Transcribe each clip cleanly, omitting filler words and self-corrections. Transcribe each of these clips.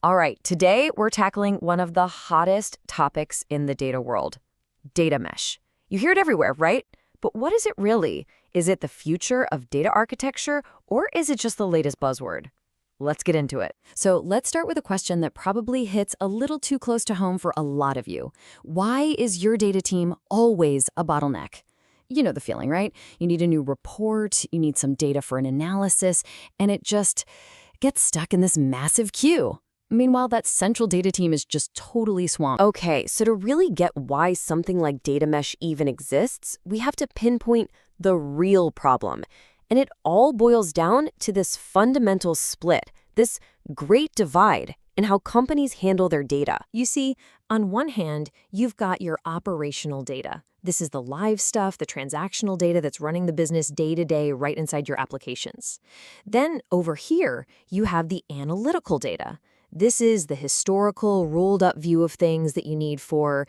All right, today we're tackling one of the hottest topics in the data world, data mesh. You hear it everywhere, right? But what is it really? Is it the future of data architecture, or is it just the latest buzzword? Let's get into it. So let's start with a question that probably hits a little too close to home for a lot of you. Why is your data team always a bottleneck? You know the feeling, right? You need a new report, you need some data for an analysis, and it just gets stuck in this massive queue. Meanwhile, that central data team is just totally swamped. Okay, so to really get why something like data mesh even exists, we have to pinpoint the real problem. And it all boils down to this fundamental split, this great divide in how companies handle their data. You see, on one hand, you've got your operational data. This is the live stuff, the transactional data that's running the business day to day right inside your applications. Then over here, you have the analytical data. This is the historical, rolled-up view of things that you need for,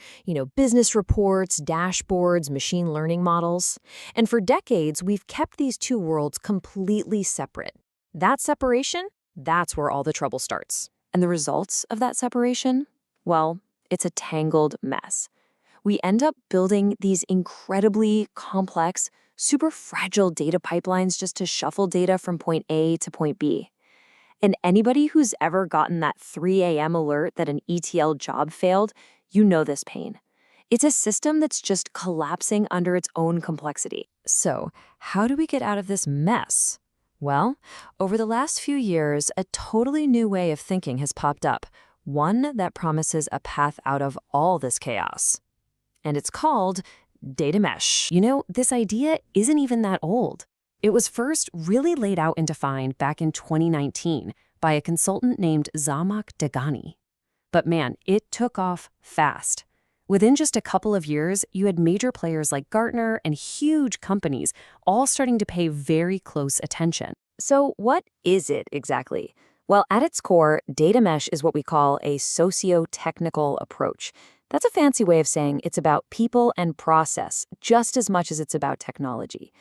business reports, dashboards, machine learning models. And for decades, we've kept these two worlds completely separate. That separation, that's where all the trouble starts. And the results of that separation? Well, it's a tangled mess. We end up building these incredibly complex, super fragile data pipelines just to shuffle data from point A to point B. And anybody who's ever gotten that 3 a.m. alert that an ETL job failed, you know this pain. It's a system that's just collapsing under its own complexity. So, how do we get out of this mess? Well, over the last few years, a totally new way of thinking has popped up, one that promises a path out of all this chaos. And it's called data mesh. You know, this idea isn't even that old. It was first really laid out and defined back in 2019 by a consultant named Zhamak Dehghani. But man, it took off fast. Within just a couple of years, you had major players like Gartner and huge companies all starting to pay very close attention. So what is it exactly? Well, at its core, data mesh is what we call a socio-technical approach. That's a fancy way of saying it's about people and process just as much as it's about technology.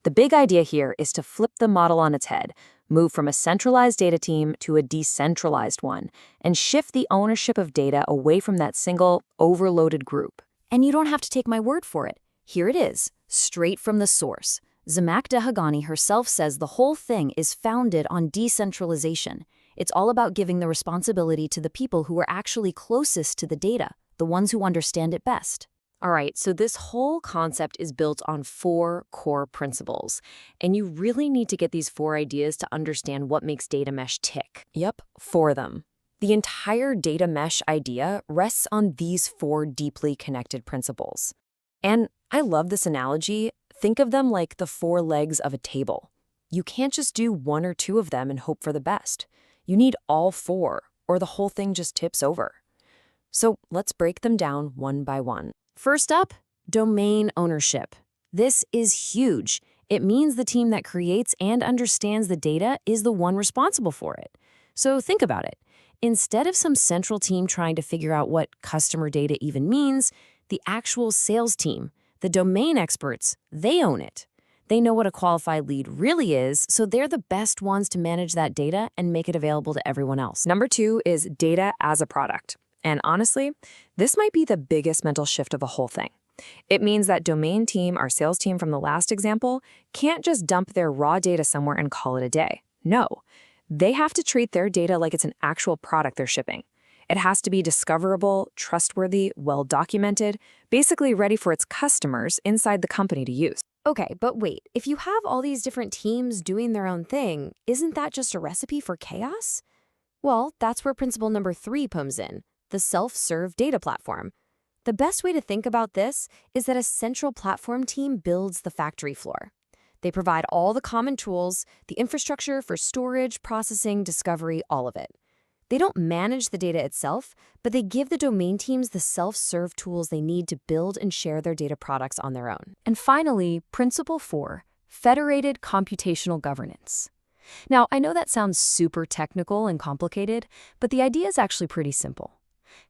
The big idea here is to flip the model on its head, move from a centralized data team to a decentralized one, and shift the ownership of data away from that single, overloaded group. And you don't have to take my word for it. Here it is, straight from the source. Zhamak Dehghani herself says the whole thing is founded on decentralization. It's all about giving the responsibility to the people who are actually closest to the data, the ones who understand it best. All right, so this whole concept is built on 4 core principles, and you really need to get these 4 ideas to understand what makes data mesh tick. Yep, 4 of them. The entire data mesh idea rests on these 4 deeply connected principles. And I love this analogy. Think of them like the 4 legs of a table. You can't just do 1 or 2 of them and hope for the best. You need all 4, or the whole thing just tips over. So let's break them down one by one. First up, domain ownership. This is huge. It means the team that creates and understands the data is the one responsible for it. So think about it. Instead of some central team trying to figure out what customer data even means, the actual sales team, the domain experts, they own it. They know what a qualified lead really is, so they're the best ones to manage that data and make it available to everyone else. Number 2 is data as a product. And honestly, this might be the biggest mental shift of the whole thing. It means that domain team, our sales team from the last example, can't just dump their raw data somewhere and call it a day. No, they have to treat their data like it's an actual product they're shipping. It has to be discoverable, trustworthy, well-documented, basically ready for its customers inside the company to use. Okay, but wait, if you have all these different teams doing their own thing, isn't that just a recipe for chaos? Well, that's where principle number 3 comes in. The self-serve data platform. The best way to think about this is that a central platform team builds the factory floor. They provide all the common tools, the infrastructure for storage, processing, discovery, all of it. They don't manage the data itself, but they give the domain teams the self-serve tools they need to build and share their data products on their own. And finally, principle 4, federated computational governance. Now, I know that sounds super technical and complicated, but the idea is actually pretty simple.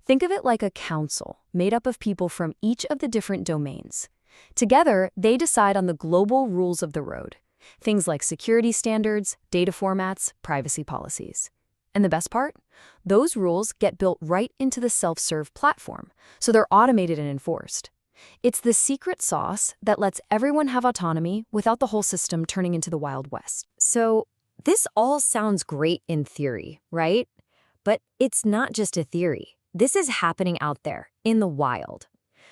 Think of it like a council made up of people from each of the different domains. Together, they decide on the global rules of the road, things like security standards, data formats, privacy policies. And the best part? Those rules get built right into the self-serve platform, so they're automated and enforced. It's the secret sauce that lets everyone have autonomy without the whole system turning into the Wild West. So, this all sounds great in theory, right? But it's not just a theory. This is happening out there, in the wild.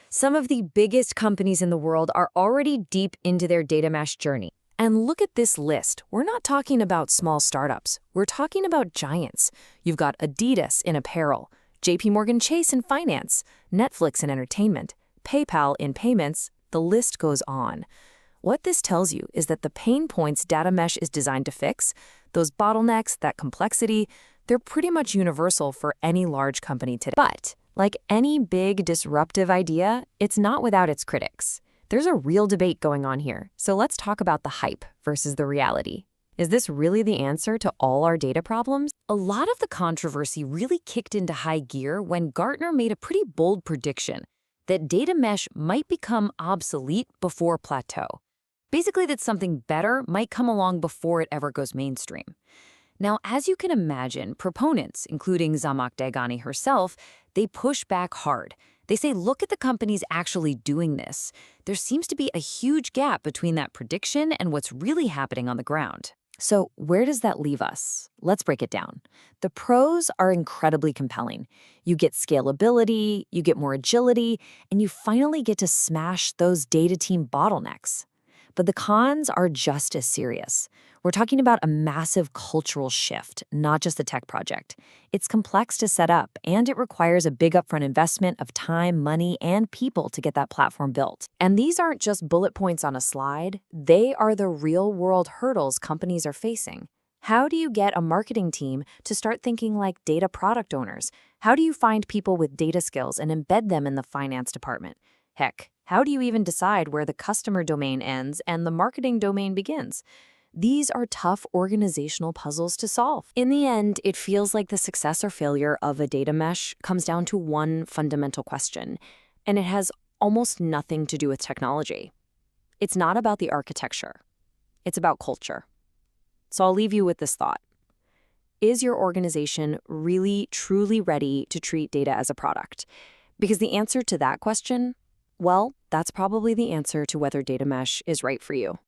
Some of the biggest companies in the world are already deep into their data mesh journey. And look at this list. We're not talking about small startups. We're talking about giants. You've got Adidas in apparel, JP Morgan Chase in finance, Netflix in entertainment, PayPal in payments. The list goes on. What this tells you is that the pain points data mesh is designed to fix, those bottlenecks, that complexity, they're pretty much universal for any large company today. But, like any big disruptive idea, it's not without its critics. There's a real debate going on here, so let's talk about the hype versus the reality. Is this really the answer to all our data problems? A lot of the controversy really kicked into high gear when Gartner made a pretty bold prediction that data mesh might become obsolete before plateau. Basically, that something better might come along before it ever goes mainstream. Now, as you can imagine, proponents, including Zhamak Dehghani herself, they push back hard. They say, look at the companies actually doing this. There seems to be a huge gap between that prediction and what's really happening on the ground. So where does that leave us? Let's break it down. The pros are incredibly compelling. You get scalability, you get more agility, and you finally get to smash those data team bottlenecks. But the cons are just as serious. We're talking about a massive cultural shift, not just a tech project. It's complex to set up, and it requires a big upfront investment of time, money, and people to get that platform built. And these aren't just bullet points on a slide. They are the real-world hurdles companies are facing. How do you get a marketing team to start thinking like data product owners? How do you find people with data skills and embed them in the finance department? Heck, how do you even decide where the customer domain ends and the marketing domain begins? These are tough organizational puzzles to solve. In the end, it feels like the success or failure of a data mesh comes down to one fundamental question, and it has almost nothing to do with technology. It's not about the architecture. It's about culture. So I'll leave you with this thought. Is your organization really, truly ready to treat data as a product? Because the answer to that question, well, that's probably the answer to whether data mesh is right for you.